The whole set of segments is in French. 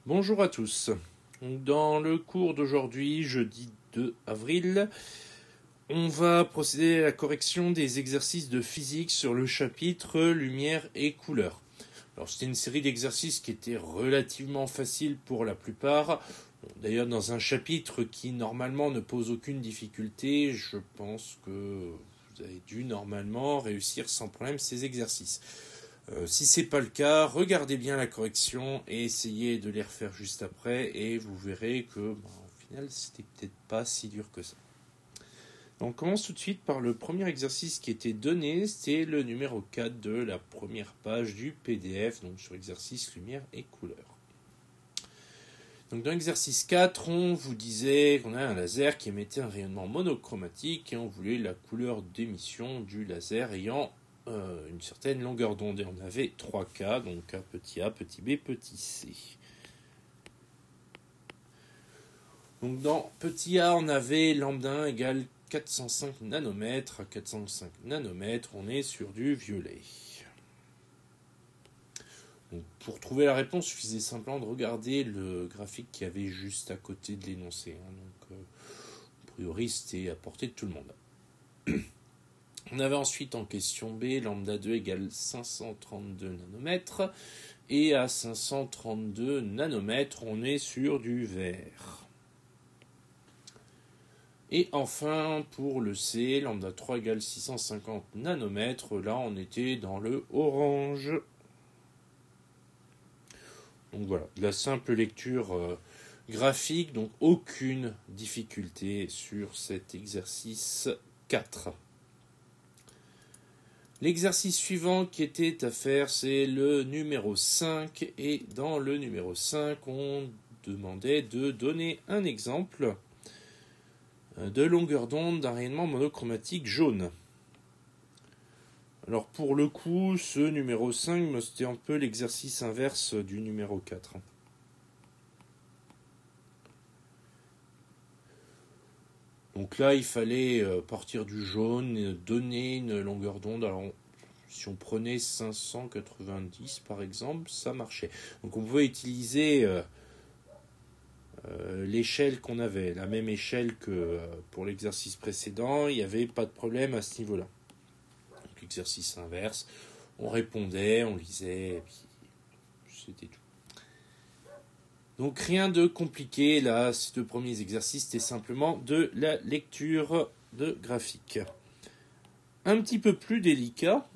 Bonjour à tous. Dans le cours d'aujourd'hui, jeudi 2 avril, on va procéder à la correction des exercices de physique sur le chapitre lumière et couleur. Alors c'était une série d'exercices qui était relativement facile pour la plupart. D'ailleurs dans un chapitre qui normalement ne pose aucune difficulté, je pense que vous avez dû normalement réussir sans problème ces exercices. Si c'est pas le cas, regardez bien la correction et essayez de les refaire juste après et vous verrez que au final c'était peut-être pas si dur que ça. Donc, on commence tout de suite par le premier exercice qui était donné, c'était le numéro 4 de la première page du PDF, donc sur exercice lumière et couleur. Donc dans l'exercice 4, on vous disait qu'on a un laser qui émettait un rayonnement monochromatique et on voulait la couleur d'émission du laser ayant une certaine longueur d'onde. Et on avait 3 cas, donc A, petit a, petit b, petit c. Donc dans petit a, on avait lambda 1 égale 405 nanomètres. À 405 nanomètres, on est sur du violet. Donc pour trouver la réponse, il suffisait simplement de regarder le graphique qu'il y avait juste à côté de l'énoncé. Donc, a priori, c'était à portée de tout le monde. On avait ensuite en question B, lambda 2 égale 532 nanomètres. Et à 532 nanomètres, on est sur du vert. Et enfin, pour le C, lambda 3 égale 650 nanomètres. Là, on était dans le orange. Donc voilà, de la simple lecture graphique, donc aucune difficulté sur cet exercice 4. L'exercice suivant qui était à faire, c'est le numéro 5. Et dans le numéro 5, on demandait de donner un exemple de longueur d'onde d'un rayonnement monochromatique jaune. Alors pour le coup, ce numéro 5, c'était un peu l'exercice inverse du numéro 4. Donc là, il fallait partir du jaune, donner une longueur d'onde. Alors si on prenait 590 par exemple, ça marchait. Donc on pouvait utiliser l'échelle qu'on avait, la même échelle que pour l'exercice précédent, il n'y avait pas de problème à ce niveau-là. Donc l'exercice inverse, on répondait, on lisait, et puis c'était tout. Donc rien de compliqué là, ces deux premiers exercices, c'était simplement de la lecture de graphique. Un petit peu plus délicat,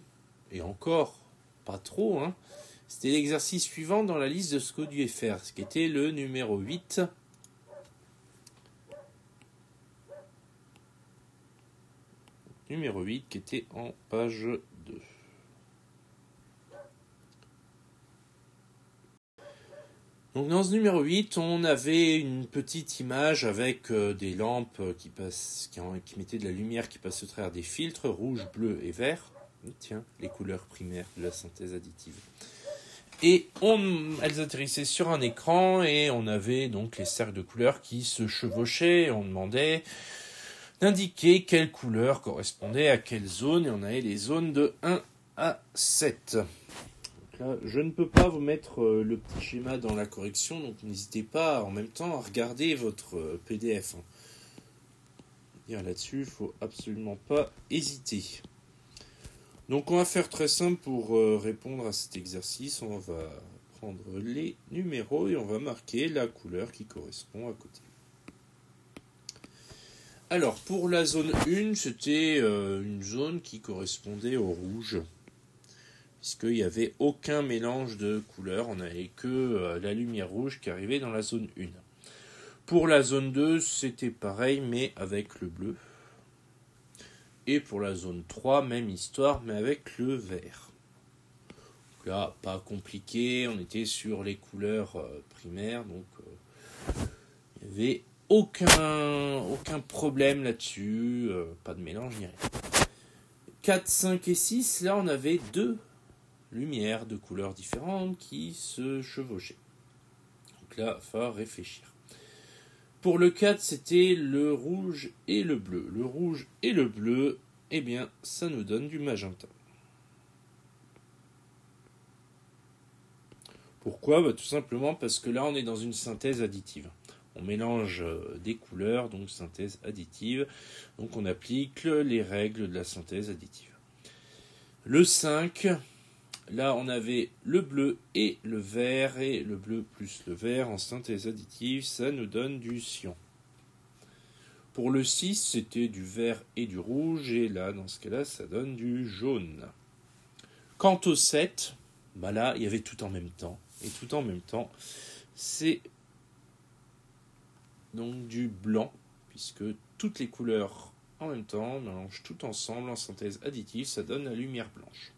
et encore pas trop, c'était l'exercice suivant dans la liste de ce qu'on devait faire, ce qui était le numéro 8. Numéro 8 qui était en page 2. Donc dans ce numéro 8, on avait une petite image avec des lampes qui mettaient de la lumière qui passe au travers des filtres rouge, bleu et vert. Tiens, les couleurs primaires de la synthèse additive. Et elles atterrissaient sur un écran et on avait donc les cercles de couleurs qui se chevauchaient. Et on demandait d'indiquer quelle couleur correspondait à quelle zone. Et on avait les zones de 1 à 7. Là, je ne peux pas vous mettre le petit schéma dans la correction, donc n'hésitez pas en même temps à regarder votre PDF. Là-dessus, il ne faut absolument pas hésiter. Donc on va faire très simple pour répondre à cet exercice. On va prendre les numéros et on va marquer la couleur qui correspond à côté. Alors pour la zone 1, c'était une zone qui correspondait au rouge. Puisqu'il n'y avait aucun mélange de couleurs, on n'avait que la lumière rouge qui arrivait dans la zone 1. Pour la zone 2, c'était pareil, mais avec le bleu. Et pour la zone 3, même histoire, mais avec le vert. Donc là, pas compliqué, on était sur les couleurs primaires, donc il n'y avait aucun problème là-dessus, pas de mélange ni rien. 4, 5 et 6, là on avait deux lumière de couleurs différentes qui se chevauchaient. Donc là, il va réfléchir. Pour le 4, c'était le rouge et le bleu. Le rouge et le bleu, eh bien, ça nous donne du magenta. Pourquoi ? Tout simplement parce que là, on est dans une synthèse additive. On mélange des couleurs, donc synthèse additive. Donc on applique les règles de la synthèse additive. Le 5, là on avait le bleu et le vert, et le bleu plus le vert en synthèse additive, ça nous donne du cyan. Pour le 6, c'était du vert et du rouge, et là, dans ce cas-là, ça donne du jaune. Quant au 7, là, il y avait tout en même temps. Et tout en même temps, c'est donc du blanc, puisque toutes les couleurs en même temps, on mélange tout ensemble en synthèse additive, ça donne la lumière blanche.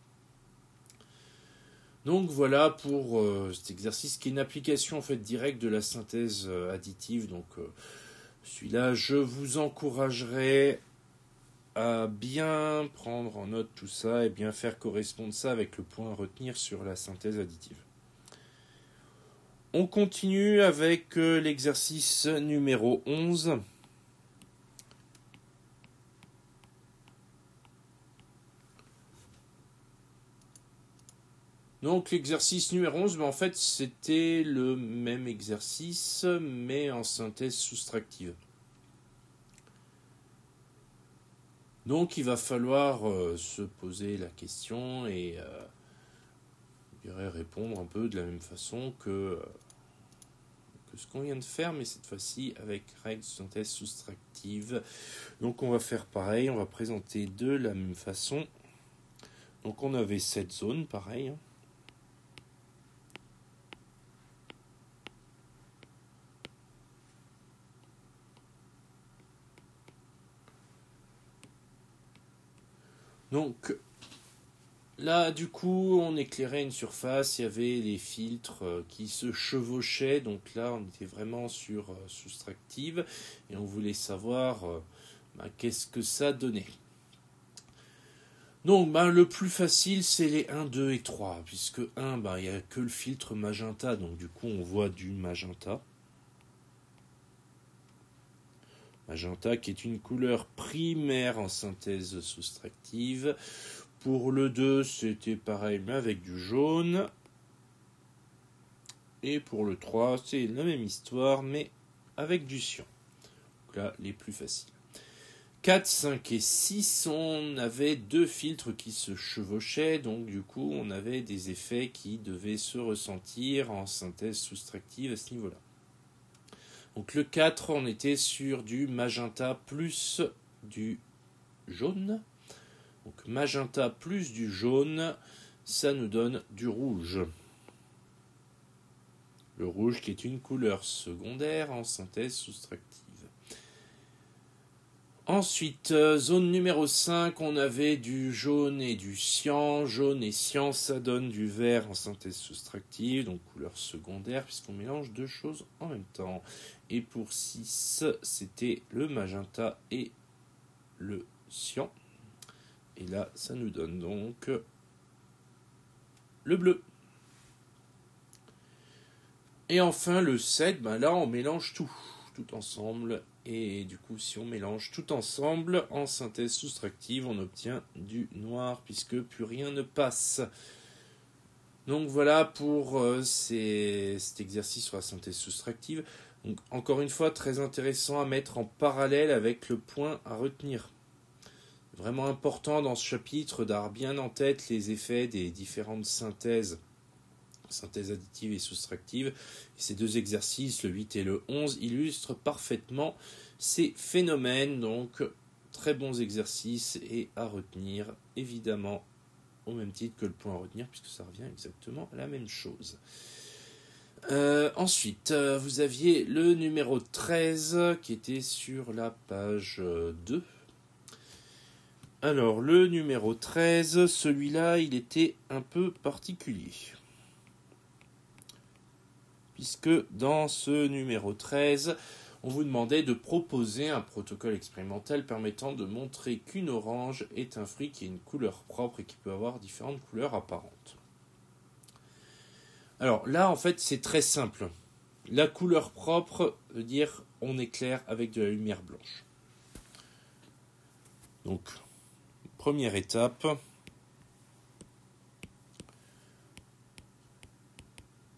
Donc voilà pour cet exercice qui est une application en fait directe de la synthèse additive. Donc celui-là, je vous encouragerai à bien prendre en note tout ça et bien faire correspondre ça avec le point à retenir sur la synthèse additive. On continue avec l'exercice numéro 11. Donc l'exercice numéro 11, en fait c'était le même exercice mais en synthèse soustractive. Donc il va falloir se poser la question et répondre un peu de la même façon que ce qu'on vient de faire, mais cette fois-ci avec règles de synthèse soustractive. Donc on va faire pareil, on va présenter de la même façon. Donc on avait cette zone, pareil. Donc là, du coup, on éclairait une surface, il y avait les filtres qui se chevauchaient, donc là, on était vraiment sur soustractive, et on voulait savoir qu'est-ce que ça donnait. Donc, le plus facile, c'est les 1, 2 et 3, puisque 1, il n'y a que le filtre magenta, donc du coup, on voit du magenta. Magenta qui est une couleur primaire en synthèse soustractive. Pour le 2, c'était pareil, mais avec du jaune. Et pour le 3, c'est la même histoire, mais avec du cyan. Donc là, les plus faciles. 4, 5 et 6, on avait deux filtres qui se chevauchaient, donc du coup, on avait des effets qui devaient se ressentir en synthèse soustractive à ce niveau-là. Donc le 4, on était sur du magenta plus du jaune. Donc magenta plus du jaune, ça nous donne du rouge. Le rouge qui est une couleur secondaire en synthèse soustractive. Ensuite, zone numéro 5, on avait du jaune et du cyan. Jaune et cyan, ça donne du vert en synthèse soustractive, donc couleur secondaire, puisqu'on mélange deux choses en même temps. Et pour 6, c'était le magenta et le cyan. Et là, ça nous donne donc le bleu. Et enfin, le 7, là, on mélange tout ensemble. Et du coup, si on mélange tout ensemble, en synthèse soustractive, on obtient du noir, puisque plus rien ne passe. Donc voilà pour cet exercice sur la synthèse soustractive. Donc, encore une fois, très intéressant à mettre en parallèle avec le point à retenir. Vraiment important dans ce chapitre d'avoir bien en tête les effets des différentes synthèses additive et soustractive. Et ces deux exercices, le 8 et le 11, illustrent parfaitement ces phénomènes. Donc, très bons exercices et à retenir, évidemment, au même titre que le point à retenir, puisque ça revient exactement à la même chose. Ensuite, vous aviez le numéro 13 qui était sur la page 2. Alors, le numéro 13, celui-là, il était un peu particulier. Puisque dans ce numéro 13, on vous demandait de proposer un protocole expérimental permettant de montrer qu'une orange est un fruit qui a une couleur propre et qui peut avoir différentes couleurs apparentes. Alors là, en fait, c'est très simple. La couleur propre veut dire on éclaire avec de la lumière blanche. Donc, première étape.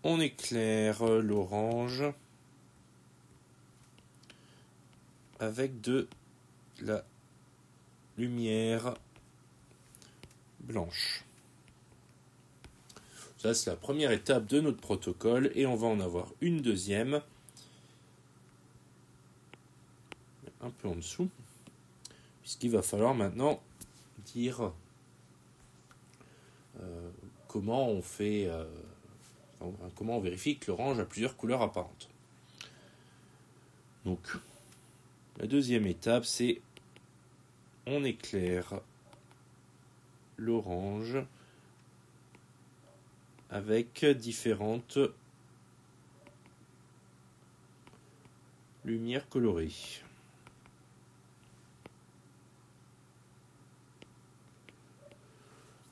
On éclaire l'orange avec de la lumière blanche. Ça, c'est la première étape de notre protocole et on va en avoir une deuxième, un peu en dessous, puisqu'il va falloir maintenant dire comment on fait, comment on vérifie que l'orange a plusieurs couleurs apparentes. Donc, la deuxième étape, c'est on éclaire l'orange avec différentes lumières colorées.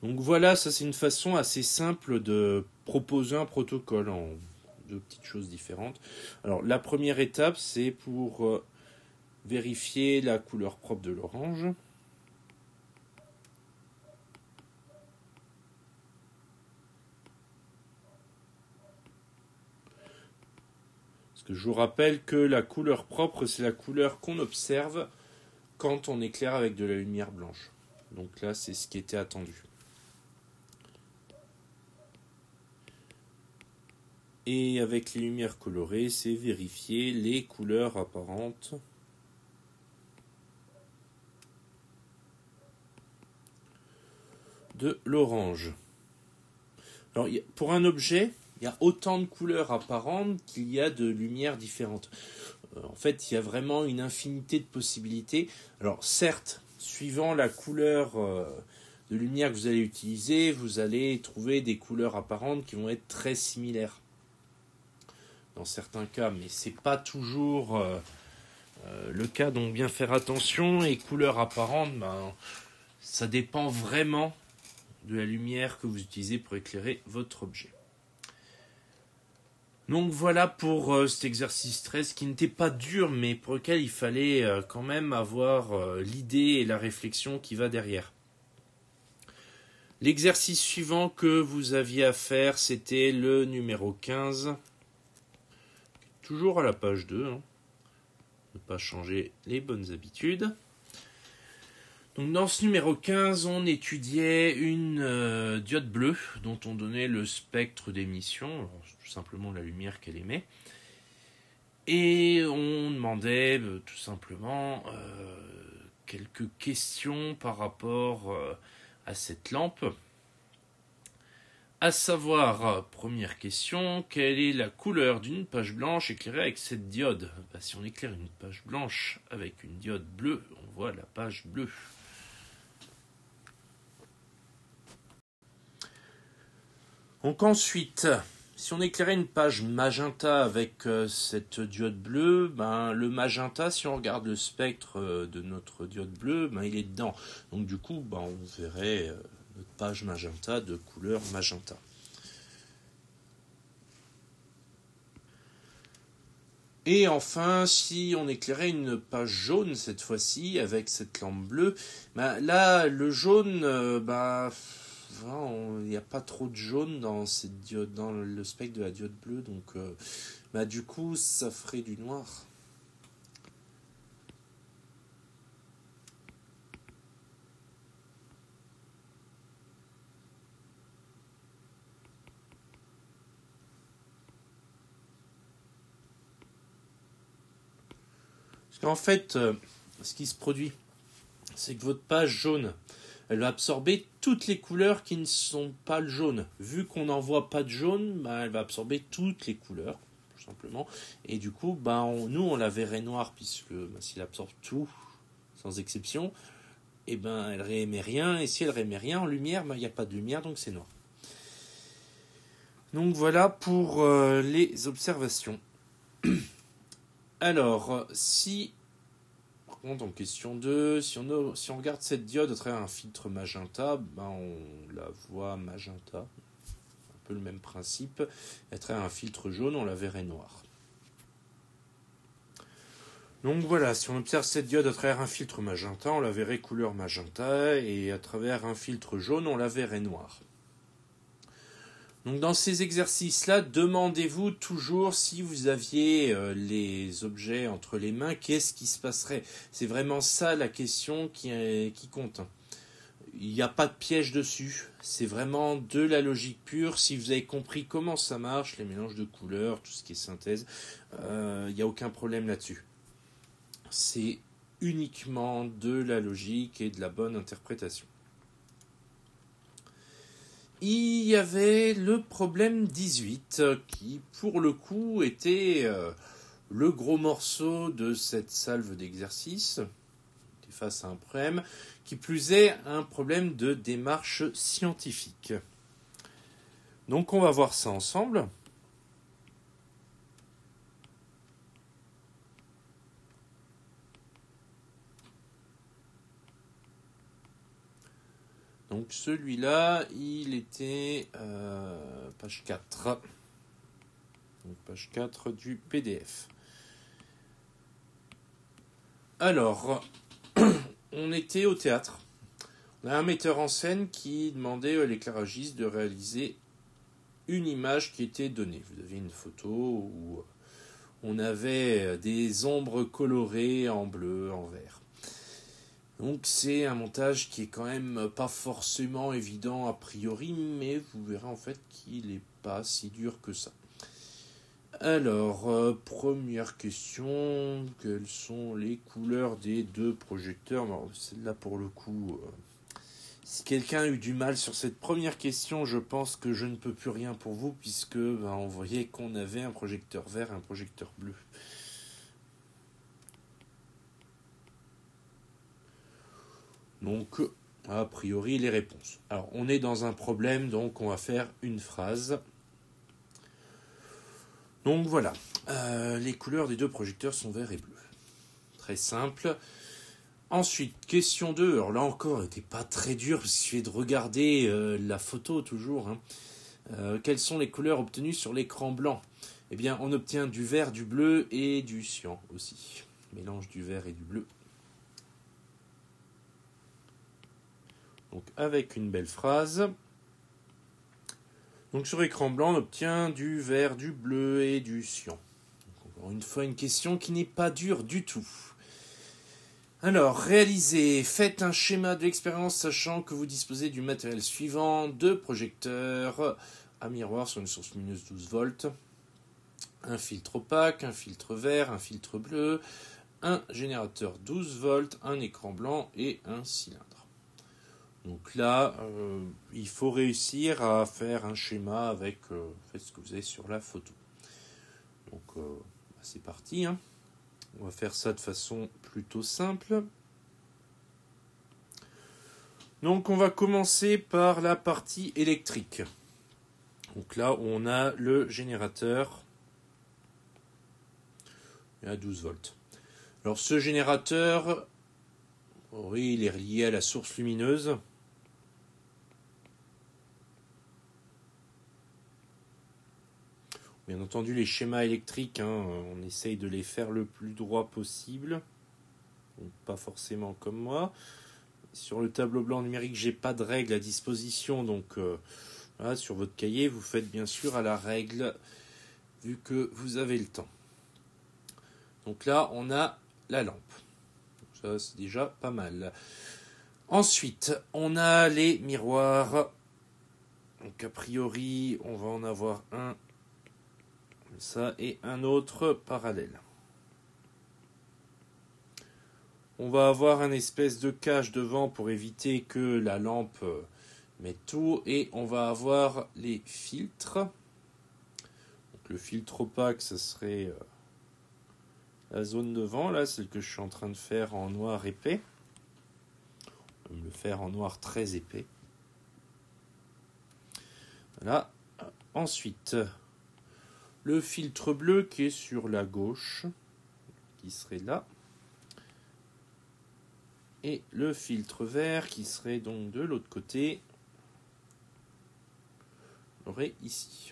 Donc voilà, ça c'est une façon assez simple de proposer un protocole en deux petites choses différentes. Alors la première étape, c'est pour vérifier la couleur propre de l'orange. Parce que je vous rappelle que la couleur propre, c'est la couleur qu'on observe quand on éclaire avec de la lumière blanche. Donc là, c'est ce qui était attendu. Et avec les lumières colorées, c'est vérifier les couleurs apparentes de l'orange. Alors, pour un objet, il y a autant de couleurs apparentes qu'il y a de lumières différentes. En fait, il y a vraiment une infinité de possibilités. Alors, certes, suivant la couleur de lumière que vous allez utiliser, vous allez trouver des couleurs apparentes qui vont être très similaires dans certains cas, mais c'est pas toujours le cas, donc bien faire attention. Et couleurs apparentes, ça dépend vraiment de la lumière que vous utilisez pour éclairer votre objet. Donc voilà pour cet exercice 13 qui n'était pas dur, mais pour lequel il fallait quand même avoir l'idée et la réflexion qui va derrière. L'exercice suivant que vous aviez à faire, c'était le numéro 15. Toujours à la page 2. Ne pas changer les bonnes habitudes. Donc dans ce numéro 15, on étudiait une diode bleue dont on donnait le spectre d'émission, tout simplement la lumière qu'elle émet. Et on demandait tout simplement quelques questions par rapport à cette lampe. À savoir, première question, quelle est la couleur d'une page blanche éclairée avec cette diode ? Si on éclaire une page blanche avec une diode bleue, on voit la page bleue. Donc ensuite, si on éclairait une page magenta avec cette diode bleue, le magenta, si on regarde le spectre de notre diode bleue, il est dedans. Donc du coup, on verrait notre page magenta de couleur magenta. Et enfin, si on éclairait une page jaune cette fois-ci avec cette lampe bleue, là le jaune, il n'y a pas trop de jaune dans cette diode, dans le spectre de la diode bleue, donc du coup ça ferait du noir. Parce qu'en fait, ce qui se produit, c'est que votre page jaune, elle va absorber toutes les couleurs qui ne sont pas le jaune. Vu qu'on n'en voit pas de jaune, elle va absorber toutes les couleurs, tout simplement. Et du coup, nous, on la verrait noire, puisque s'il absorbe tout, sans exception, elle réémet rien. Et si elle réémet rien en lumière, il n'y a pas de lumière, donc c'est noir. Donc voilà pour les observations. Alors, en question 2, si on regarde cette diode à travers un filtre magenta, on la voit magenta, un peu le même principe. À travers un filtre jaune, on la verrait noire. Donc voilà, si on observe cette diode à travers un filtre magenta, on la verrait couleur magenta, et à travers un filtre jaune, on la verrait noire. Donc dans ces exercices-là, demandez-vous toujours si vous aviez les objets entre les mains, qu'est-ce qui se passerait? C'est vraiment ça la question qui compte. Il n'y a pas de piège dessus, c'est vraiment de la logique pure. Si vous avez compris comment ça marche, les mélanges de couleurs, tout ce qui est synthèse, il n'y a aucun problème là-dessus. C'est uniquement de la logique et de la bonne interprétation. Il y avait le problème 18 qui, pour le coup, était le gros morceau de cette salve d'exercice. On était face à un problème, qui plus est un problème de démarche scientifique. Donc on va voir ça ensemble. Donc celui-là, il était page 4. Donc page 4 du PDF. Alors, on était au théâtre. On a un metteur en scène qui demandait à l'éclairagiste de réaliser une image qui était donnée. Vous avez une photo où on avait des ombres colorées en bleu, en vert. Donc c'est un montage qui est quand même pas forcément évident a priori, mais vous verrez en fait qu'il n'est pas si dur que ça. Alors, première question, quelles sont les couleurs des deux projecteurs? Alors, celle-là pour le coup, si quelqu'un a eu du mal sur cette première question, je pense que je ne peux plus rien pour vous, puisque on voyait qu'on avait un projecteur vert et un projecteur bleu. Donc, a priori, les réponses. Alors, on est dans un problème, donc on va faire une phrase. Donc voilà, les couleurs des deux projecteurs sont vert et bleu. Très simple. Ensuite, question 2. Alors là encore, elle n'était pas très dur, parce qu'il suffit de regarder la photo toujours. Quelles sont les couleurs obtenues sur l'écran blanc? Eh bien, on obtient du vert, du bleu et du cyan aussi. Mélange du vert et du bleu. Donc avec une belle phrase. Donc sur écran blanc, on obtient du vert, du bleu et du cyan. Donc, encore une fois, une question qui n'est pas dure du tout. Alors, réalisez, faites un schéma de l'expérience sachant que vous disposez du matériel suivant, 2 projecteurs à miroir sur une source lumineuse 12 volts, un filtre opaque, un filtre vert, un filtre bleu, un générateur 12 volts, un écran blanc et un cylindre. Donc là, il faut réussir à faire un schéma avec ce que vous avez sur la photo. Donc c'est parti. On va faire ça de façon plutôt simple. Donc on va commencer par la partie électrique. Donc là, on a le générateur à 12 volts. Alors ce générateur, oui, il est lié à la source lumineuse. Bien entendu, les schémas électriques, on essaye de les faire le plus droit possible. Donc, pas forcément comme moi. Sur le tableau blanc numérique, j'ai pas de règle à disposition. Donc, voilà, sur votre cahier, vous faites bien sûr à la règle, vu que vous avez le temps. Donc là, on a la lampe. Donc, ça, c'est déjà pas mal. Ensuite, on a les miroirs. Donc, a priori, on va en avoir un ça et un autre parallèle. On va avoir un espèce de cache devant pour éviter que la lampe mette tout et on va avoir les filtres. Donc le filtre opaque, ça serait la zone devant, là, celle que je suis en train de faire en noir épais. On va le faire en noir très épais. Voilà. Ensuite, le filtre bleu qui est sur la gauche, qui serait là. Et le filtre vert qui serait donc de l'autre côté, aurait ici.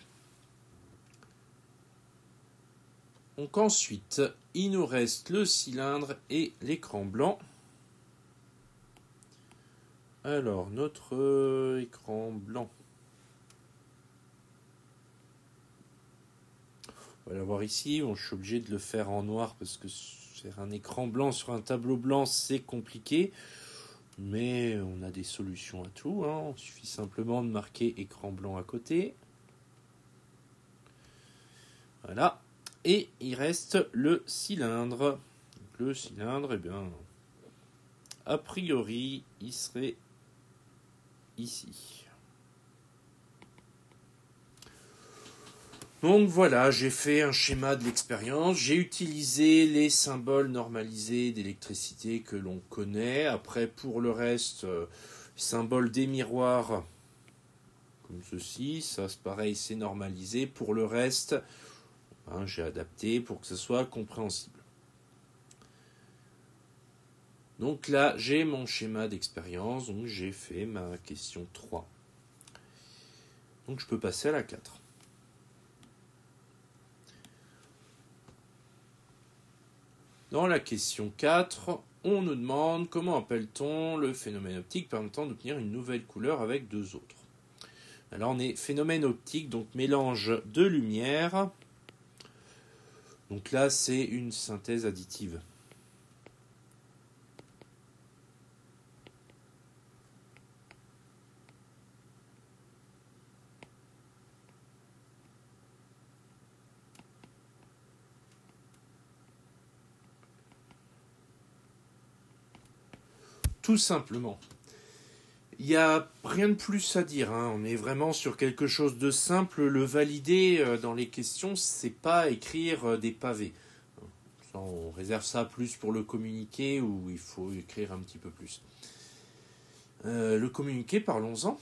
Donc ensuite, il nous reste le cylindre et l'écran blanc. Alors, notre écran blanc. va l'avoir ici. Bon, je suis obligé de le faire en noir parce que faire un écran blanc sur un tableau blanc, c'est compliqué. Mais on a des solutions à tout. Il suffit simplement de marquer écran blanc à côté. Voilà. Et il reste le cylindre. Donc, le cylindre, a priori, il serait ici. Donc voilà, j'ai fait un schéma de l'expérience. J'ai utilisé les symboles normalisés d'électricité que l'on connaît. Après, pour le reste, symbole des miroirs, comme ceci. Ça, c'est pareil, c'est normalisé. Pour le reste, j'ai adapté pour que ce soit compréhensible. Donc là, j'ai mon schéma d'expérience. Donc j'ai fait ma question 3. Donc je peux passer à la 4. Dans la question 4, on nous demande comment appelle-t-on le phénomène optique permettant d'obtenir une nouvelle couleur avec deux autres. Alors on est phénomène optique, donc mélange de lumière. Donc là, c'est une synthèse additive. Tout simplement. Il n'y a rien de plus à dire. On est vraiment sur quelque chose de simple. Le valider dans les questions, c'est pas écrire des pavés. On réserve ça plus pour le communiqué où il faut écrire un petit peu plus. Le communiqué, parlons-en.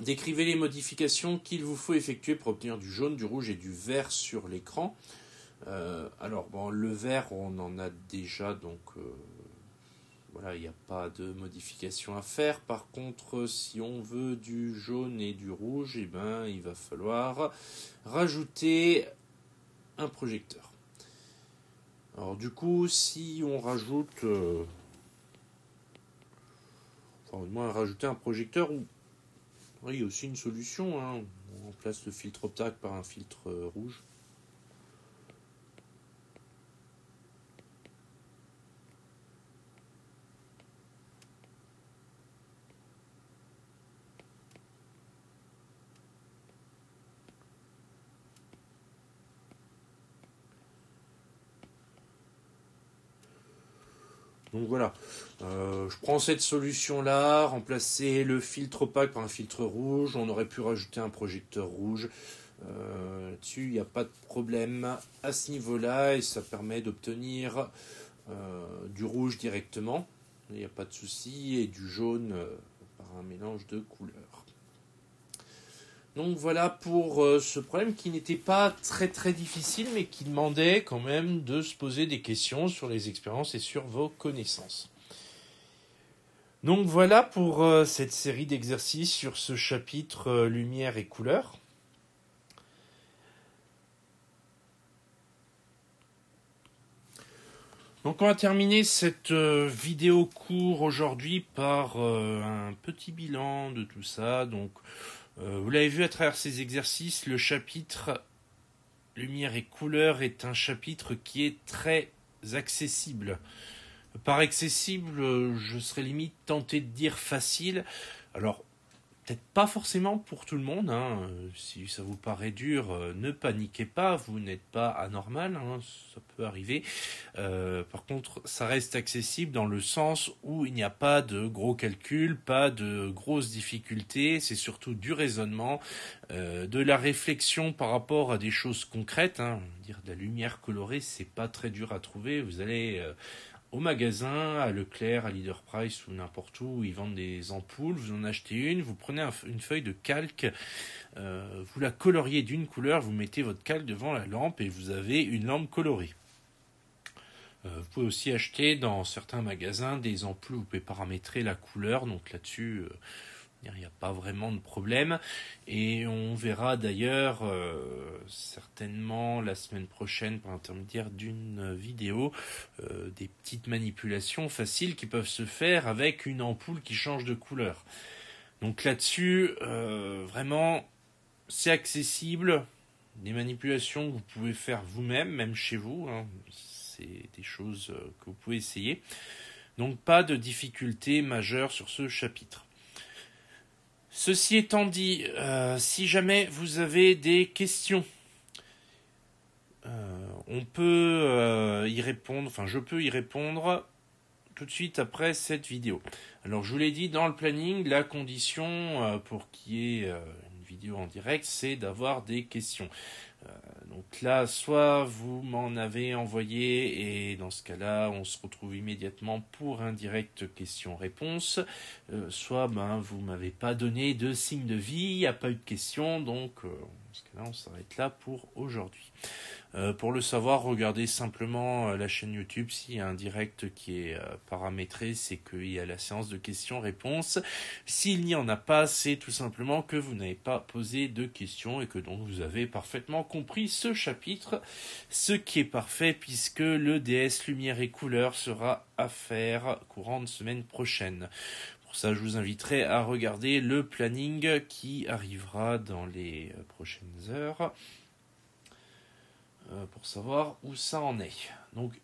Décrivez les modifications qu'il vous faut effectuer pour obtenir du jaune, du rouge et du vert sur l'écran. Le vert, on en a déjà, donc voilà, il n'y a pas de modification à faire. Par contre, si on veut du jaune et du rouge, il va falloir rajouter un projecteur. Alors du coup, si on rajoute... au moins rajouter un projecteur, il y a aussi une solution. On remplace le filtre opaque par un filtre rouge. Donc voilà, je prends cette solution-là, remplacer le filtre opaque par un filtre rouge. On aurait pu rajouter un projecteur rouge. Là-dessus, il n'y a pas de problème à ce niveau-là et ça permet d'obtenir du rouge directement. Il n'y a pas de souci, et du jaune par un mélange de couleurs. Donc voilà pour ce problème qui n'était pas très très difficile, mais qui demandait quand même de se poser des questions sur les expériences et sur vos connaissances. Donc voilà pour cette série d'exercices sur ce chapitre lumière et couleur. Donc on va terminer cette vidéo court aujourd'hui par un petit bilan de tout ça. Donc vous l'avez vu à travers ces exercices, le chapitre lumière et couleur est un chapitre qui est très accessible. Par accessible, je serais limite tenté de dire facile. Alors, peut-être pas forcément pour tout le monde. Si ça vous paraît dur, ne paniquez pas, vous n'êtes pas anormal, ça peut arriver. Par contre, ça reste accessible dans le sens où il n'y a pas de gros calculs, pas de grosses difficultés, c'est surtout du raisonnement, de la réflexion par rapport à des choses concrètes. Dire de la lumière colorée, c'est pas très dur à trouver. Vous allez au magasin, à Leclerc, à Leader Price ou n'importe où ils vendent des ampoules, vous en achetez une, vous prenez une feuille de calque, vous la coloriez d'une couleur, vous mettez votre calque devant la lampe et vous avez une lampe colorée. Vous pouvez aussi acheter dans certains magasins des ampoules, vous pouvez paramétrer la couleur, donc là-dessus il n'y a pas vraiment de problème. Et on verra d'ailleurs certainement la semaine prochaine par l'intermédiaire d'une vidéo des petites manipulations faciles qui peuvent se faire avec une ampoule qui change de couleur. Donc là-dessus, vraiment, c'est accessible. des manipulations que vous pouvez faire vous-même, même chez vous. Hein. C'est des choses que vous pouvez essayer. Donc pas de difficultés majeures sur ce chapitre. Ceci étant dit, si jamais vous avez des questions, on peut y répondre, enfin je peux y répondre tout de suite après cette vidéo. Alors je vous l'ai dit, dans le planning, la condition pour qu'il y ait une vidéo en direct, c'est d'avoir des questions. Donc là, soit vous m'en avez envoyé et dans ce cas-là, on se retrouve immédiatement pour un direct question-réponse. Soit vous m'avez pas donné de signe de vie, il n'y a pas eu de questions, donc dans ce cas-là, on s'arrête là pour aujourd'hui. Pour le savoir, regardez simplement la chaîne YouTube. S'il y a un direct qui est paramétré, c'est qu'il y a la séance de questions-réponses. S'il n'y en a pas, c'est tout simplement que vous n'avez pas posé de questions et que donc vous avez parfaitement compris ce chapitre. Ce qui est parfait puisque le DS Lumière et Couleur sera à faire courant de semaine prochaine. Pour ça, je vous inviterai à regarder le planning qui arrivera dans les prochaines heures. Pour savoir où ça en est. Donc,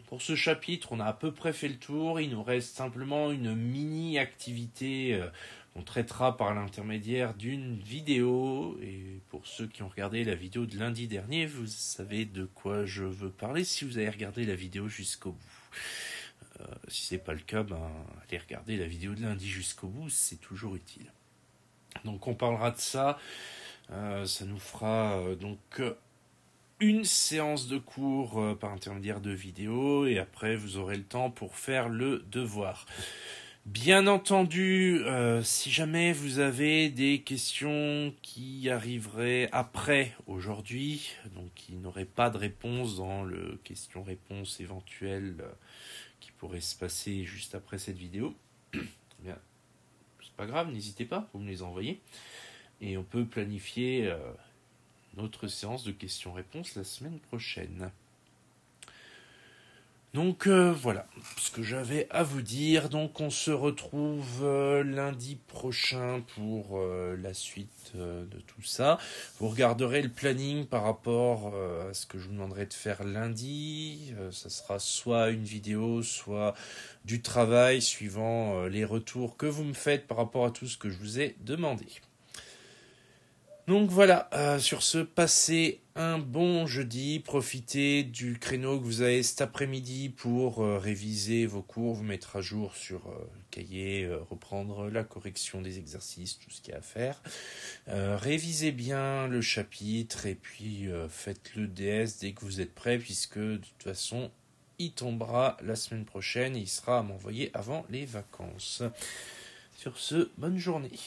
pour ce chapitre, on a à peu près fait le tour. Il nous reste simplement une mini-activité qu'on traitera par l'intermédiaire d'une vidéo. Et pour ceux qui ont regardé la vidéo de lundi dernier, vous savez de quoi je veux parler si vous avez regardé la vidéo jusqu'au bout. Si c'est pas le cas, allez regarder la vidéo de lundi jusqu'au bout, c'est toujours utile. Donc on parlera de ça. Ça nous fera une séance de cours par intermédiaire de vidéos et après vous aurez le temps pour faire le devoir. Bien entendu, si jamais vous avez des questions qui arriveraient après aujourd'hui, donc qui n'auraient pas de réponse dans le question-réponse éventuel qui pourrait se passer juste après cette vidéo, bien, c'est pas grave, n'hésitez pas, vous me les envoyez et on peut planifier notre séance de questions-réponses la semaine prochaine. Donc voilà ce que j'avais à vous dire. Donc on se retrouve lundi prochain pour la suite de tout ça. Vous regarderez le planning par rapport à ce que je vous demanderai de faire lundi. Ça sera soit une vidéo, soit du travail suivant les retours que vous me faites par rapport à tout ce que je vous ai demandé. Donc voilà, sur ce, passez un bon jeudi, profitez du créneau que vous avez cet après-midi pour réviser vos cours, vous mettre à jour sur le cahier, reprendre la correction des exercices, tout ce qu'il y a à faire. Révisez bien le chapitre et puis faites le DS dès que vous êtes prêts puisque de toute façon, il tombera la semaine prochaine et il sera à m'envoyer avant les vacances. Sur ce, bonne journée.